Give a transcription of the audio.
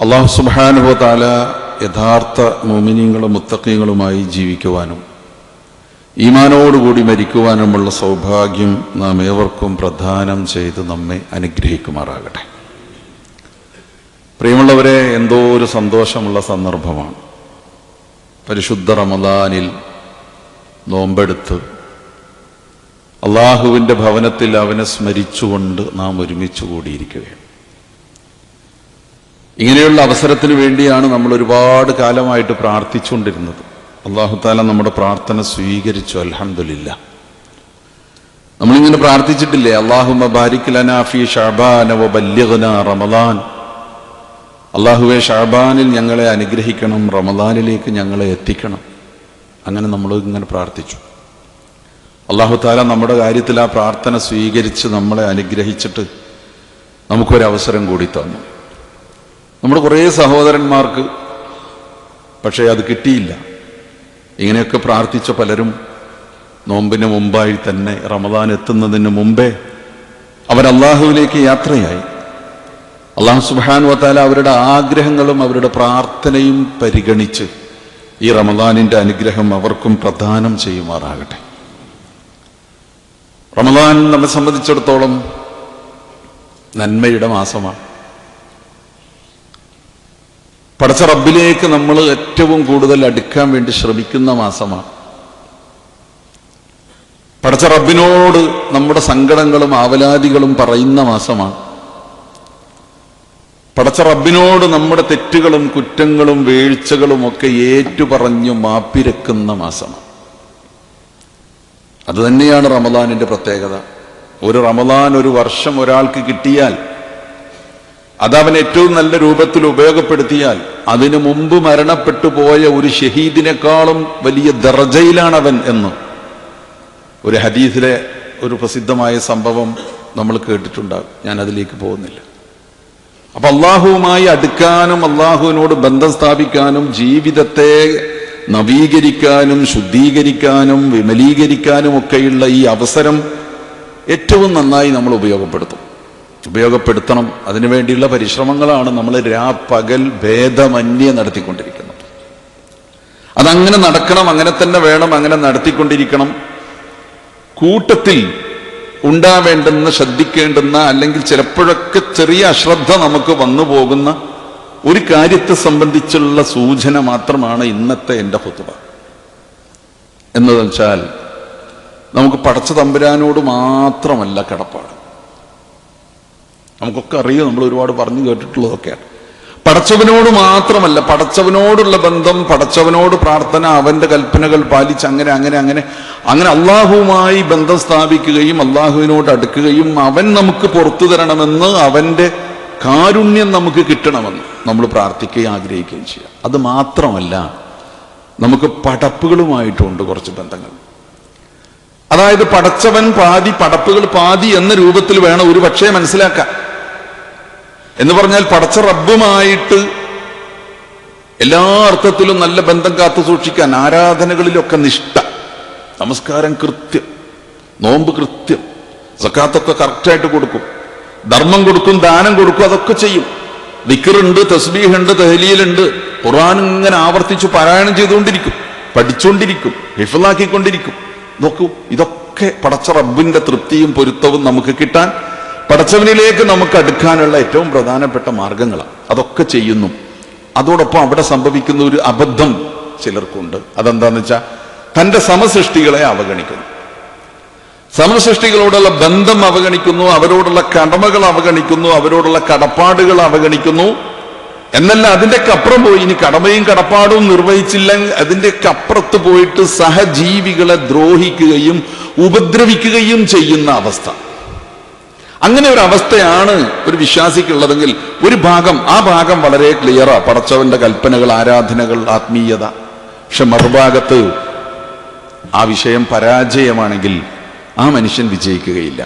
അല്ലാഹു സുബ്ഹാനഹു വ തആല യഥാർത്ഥ മുഅ്മിനീങ്ങളും മുത്തഖീങ്ങളുമായി ജീവിക്കുവാനും ഈമാനോടുകൂടി മരിക്കുവാനുമുള്ള സൗഭാഗ്യം നാം ഏവർക്കും പ്രദാനം ചെയ്ത് നമ്മെ അനുഗ്രഹിക്കുമാറാകട്ടെ. പ്രിയമുള്ളവരെ, എന്തോ ഒരു സന്തോഷമുള്ള സന്ദർഭമാണ്. പരിശുദ്ധ റമദാനിൽ നോമ്പെടുത്ത് അള്ളാഹുവിൻ്റെ ഭവനത്തിൽ അവനെ സ്മരിച്ചുകൊണ്ട് നാം ഒരുമിച്ച് കൂടിയിരിക്കുകയാണ്. ഇങ്ങനെയുള്ള അവസരത്തിന് വേണ്ടിയാണ് നമ്മൾ ഒരുപാട് കാലമായിട്ട് പ്രാർത്ഥിച്ചുകൊണ്ടിരുന്നത്. അല്ലാഹു തആല നമ്മുടെ പ്രാർത്ഥന സ്വീകരിച്ചു, അൽഹംദുലില്ലാഹ്. നമ്മളിങ്ങനെ പ്രാർത്ഥിച്ചിട്ടില്ലേ, അല്ലാഹുമ്മ ബാരിക് ലനാ ഫീ ശഅബാന വബല്ലിഗ്നാ റമദാൻ. അല്ലാഹുവേ, ശഅബാനിൽ ഞങ്ങളെ അനുഗ്രഹിക്കണം, റമദാനിലേക്ക് ഞങ്ങളെ എത്തിക്കണം. അങ്ങനെ നമ്മൾ ഇങ്ങനെ പ്രാർത്ഥിച്ചു. അല്ലാഹു തആല നമ്മുടെ കാര്യത്തിൽ ആ പ്രാർത്ഥന സ്വീകരിച്ച് നമ്മളെ അനുഗ്രഹിച്ചിട്ട് നമുക്കൊരവസരം കൂടി തന്നു. നമ്മുടെ കുറേ സഹോദരന്മാർക്ക് പക്ഷേ അത് കിട്ടിയില്ല. ഇങ്ങനെയൊക്കെ പ്രാർത്ഥിച്ച പലരും നോമ്പിന് മുമ്പായി തന്നെ, റമദാൻ എത്തുന്നതിന് മുമ്പേ അവർ അള്ളാഹുവിലേക്ക് യാത്രയായി. അല്ലാഹു സുബ്ഹാനഹു വ തആല അവരുടെ ആഗ്രഹങ്ങളും അവരുടെ പ്രാർത്ഥനയും പരിഗണിച്ച് ഈ റമദാനിൻ്റെ അനുഗ്രഹം അവർക്കും പ്രദാനം ചെയ്യുമാറാകട്ടെ. റമദാൻ നമ്മെ സംബന്ധിച്ചിടത്തോളം നന്മയുടെ മാസമാണ്. പടച്ച റബ്ബിലേക്ക് നമ്മൾ ഏറ്റവും കൂടുതൽ അടുക്കാൻ വേണ്ടി ശ്രമിക്കുന്ന മാസമാണ്. പടച്ച റബ്ബിനോട് നമ്മുടെ സങ്കടങ്ങളും ആവലാതികളും പറയുന്ന മാസമാണ്. പടച്ച റബ്ബിനോട് നമ്മുടെ തെറ്റുകളും കുറ്റങ്ങളും വീഴ്ചകളും ഒക്കെ ഏറ്റുപറഞ്ഞു മാപ്പിരക്കുന്ന മാസമാണ്. അതുതന്നെയാണ് റമദാനിൻ്റെ പ്രത്യേകത. ഒരു റമദാൻ ഒരു വർഷം ഒരാൾക്ക് കിട്ടിയാൽ, അതവൻ ഏറ്റവും നല്ല രൂപത്തിൽ ഉപയോഗപ്പെടുത്തിയാൽ, അതിനു മുമ്പ് മരണപ്പെട്ടു പോയ ഒരു ഷഹീദിനേക്കാളും വലിയ ദർജയിലാണവൻ എന്ന് ഒരു ഹദീസിലെ ഒരു പ്രസിദ്ധമായ സംഭവം നമ്മൾ കേട്ടിട്ടുണ്ടാകും. ഞാൻ അതിലേക്ക് പോകുന്നില്ല. അപ്പൊ അള്ളാഹുവുമായി അടുക്കാനും അള്ളാഹുവിനോട് ബന്ധം സ്ഥാപിക്കാനും ജീവിതത്തെ നവീകരിക്കാനും ശുദ്ധീകരിക്കാനും വിമലീകരിക്കാനും ഒക്കെയുള്ള ഈ അവസരം ഏറ്റവും നന്നായി നമ്മൾ ഉപയോഗപ്പെടുത്തണം. അതിനുവേണ്ടിയുള്ള പരിശ്രമങ്ങളാണ് നമ്മൾ രാപ്പകൽ ഭേദമന്യേ നടത്തിക്കൊണ്ടിരിക്കുന്നത്. അതങ്ങനെ നടക്കണം, അങ്ങനെ തന്നെ വേണം, അങ്ങനെ നടത്തിക്കൊണ്ടിരിക്കണം. കൂട്ടത്തിൽ ഉണ്ടാവേണ്ടുന്ന, ശ്രദ്ധിക്കേണ്ടുന്ന, അല്ലെങ്കിൽ ചിലപ്പോഴൊക്കെ ചെറിയ അശ്രദ്ധ നമുക്ക് വന്നു പോകുന്ന ഒരു കാര്യത്തെ സംബന്ധിച്ചുള്ള സൂചന മാത്രമാണ് ഇന്നത്തെ എൻ്റെ ഖുതുബ. എന്ന് വെച്ചാൽ, നമുക്ക് പടച്ച തമ്പുരാനോട് മാത്രമല്ല കടപ്പാട്. നമുക്കൊക്കെ അറിയാം, നമ്മൾ ഒരുപാട് പറഞ്ഞു കേട്ടിട്ടുള്ളതൊക്കെയാണ്. പടച്ചവനോട് മാത്രമല്ല, പടച്ചവനോടുള്ള ബന്ധം, പടച്ചവനോട് പ്രാർത്ഥന, അവന്റെ കൽപ്പനകൾ പാലിച്ച് അങ്ങനെ അങ്ങനെ അങ്ങനെ അങ്ങനെ അള്ളാഹുവുമായി ബന്ധം സ്ഥാപിക്കുകയും അള്ളാഹുവിനോട് അടുക്കുകയും അവൻ നമുക്ക് പുറത്തു തരണമെന്ന്, അവന്റെ കാരുണ്യം നമുക്ക് കിട്ടണമെന്ന് നമ്മൾ പ്രാർത്ഥിക്കുകയും ആഗ്രഹിക്കുകയും ചെയ്യാം. അത് മാത്രമല്ല, നമുക്ക് പടപ്പുകളുമായിട്ടുണ്ട് കുറച്ച് ബന്ധങ്ങൾ. അതായത് പടച്ചവൻ പാതി, പടപ്പുകൾ പാതി എന്ന രൂപത്തിൽ വേണം ഒരു പക്ഷേ മനസ്സിലാക്കാൻ. എന്ന് പറഞ്ഞാൽ പടച്ച റബ്ബുമായിട്ട് എല്ലാ അർത്ഥത്തിലും നല്ല ബന്ധം കാത്തു സൂക്ഷിക്കാൻ, ആരാധനകളിലൊക്കെ നിഷ്ഠ, നമസ്കാരം കൃത്യം, നോമ്പ് കൃത്യം, സക്കാത്തൊക്കെ കറക്റ്റായിട്ട് കൊടുക്കും, ധർമ്മം കൊടുക്കും, ദാനം കൊടുക്കും, അതൊക്കെ ചെയ്യും. ദിക്റുണ്ട്, തസ്ബീഹുണ്ട്, തഹ്ലീലുണ്ട്, ഖുർആൻ ഇങ്ങനെ ആവർത്തിച്ചു പാരായണം ചെയ്തുകൊണ്ടിരിക്കും, പഠിച്ചുകൊണ്ടിരിക്കും, ഹിഫ്ളാക്കിക്കൊണ്ടിരിക്കും. നോക്കൂ, ഇതൊക്കെ പടച്ച റബ്ബിന്റെ തൃപ്തിയും പൊരുത്തവും നമുക്ക് കിട്ടാൻ, പടച്ചവനിലേക്ക് നമുക്ക് അടുക്കാനുള്ള ഏറ്റവും പ്രധാനപ്പെട്ട മാർഗങ്ങളാണ്. അതൊക്കെ ചെയ്യുന്നു. അതോടൊപ്പം അവിടെ സംഭവിക്കുന്ന ഒരു അബദ്ധം ചിലർക്കുണ്ട്. അതെന്താന്ന് വെച്ചാൽ, തന്റെ സമസൃഷ്ടികളെ അവഗണിക്കുന്നു, സമസൃഷ്ടികളോടുള്ള ബന്ധം അവഗണിക്കുന്നു, അവരോടുള്ള കടമകൾ അവഗണിക്കുന്നു, അവരോടുള്ള കടപ്പാടുകൾ അവഗണിക്കുന്നു. എന്നല്ല, അതിൻ്റെയൊക്കെ അപ്പുറം പോയി, ഇനി കടമയും കടപ്പാടും നിർവഹിച്ചില്ലെങ്കിൽ അതിൻ്റെയൊക്കെ അപ്പുറത്ത് പോയിട്ട് സഹജീവികളെ ദ്രോഹിക്കുകയും ഉപദ്രവിക്കുകയും ചെയ്യുന്ന അവസ്ഥ. അങ്ങനെ ഒരു അവസ്ഥയാണ് ഒരു വിശ്വാസിക്കുള്ളതെങ്കിൽ ഒരു ഭാഗം, ആ ഭാഗം വളരെ ക്ലിയറാ, പടച്ചവന്റെ കൽപ്പനകൾ, ആരാധനകൾ, ആത്മീയത. പക്ഷെ മറുഭാഗത്ത് ആ വിഷയം പരാജയമാണെങ്കിൽ ആ മനുഷ്യൻ വിജയിക്കുകയില്ല.